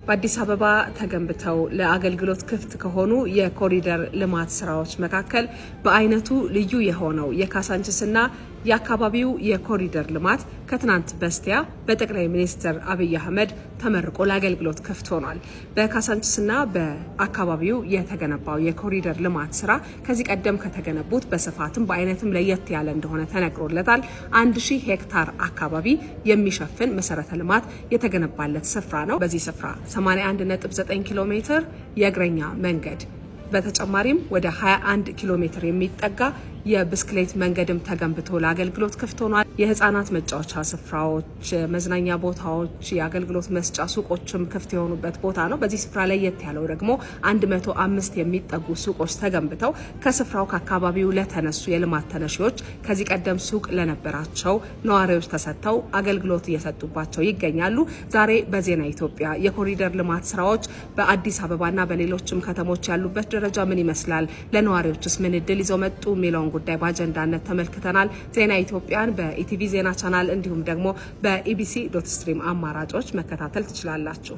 በአዲስ አበባ ተገንብተው ለአገልግሎት ክፍት ከሆኑ የኮሪደር ልማት ስራዎች መካከል በአይነቱ ልዩ የሆነው የካሳንችስና የአካባቢው የኮሪደር ልማት ከትናንት በስቲያ በጠቅላይ ሚኒስትር አብይ አህመድ ተመርቆ ለአገልግሎት ክፍት ሆኗል። በካሳንችስና በአካባቢው የተገነባው የኮሪደር ልማት ስራ ከዚህ ቀደም ከተገነቡት በስፋትም በአይነትም ለየት ያለ እንደሆነ ተነግሮለታል። 1000 ሄክታር አካባቢ የሚሸፍን መሰረተ ልማት የተገነባለት ስፍራ ነው። በዚህ ስፍራ 81.9 ኪሎ ሜትር የእግረኛ መንገድ በተጨማሪም ወደ 21 ኪሎ ሜትር የሚጠጋ የብስክሌት መንገድም ተገንብቶ ለአገልግሎት ክፍት ሆኗል። የህፃናት መጫወቻ ስፍራዎች፣ መዝናኛ ቦታዎች፣ የአገልግሎት መስጫ ሱቆችም ክፍት የሆኑበት ቦታ ነው። በዚህ ስፍራ ላይ የት ያለው ደግሞ 105 የሚጠጉ ሱቆች ተገንብተው ከስፍራው ከአካባቢው ለተነሱ የልማት ተነሺዎች ከዚህ ቀደም ሱቅ ለነበራቸው ነዋሪዎች ተሰጥተው አገልግሎት እየሰጡባቸው ይገኛሉ። ዛሬ በዜና ኢትዮጵያ የኮሪደር ልማት ስራዎች በአዲስ አበባና በሌሎችም ከተሞች ያሉበት ደረጃ ምን ይመስላል፣ ለነዋሪዎችስ ምን እድል ይዘው መጡ የሚለውን ጉዳይ በአጀንዳነት ተመልክተናል። ዜና ኢትዮጵያን በኢቲቪ ዜና ቻናል እንዲሁም ደግሞ በኢቢሲ.ስትሪም አማራጮች መከታተል ትችላላችሁ።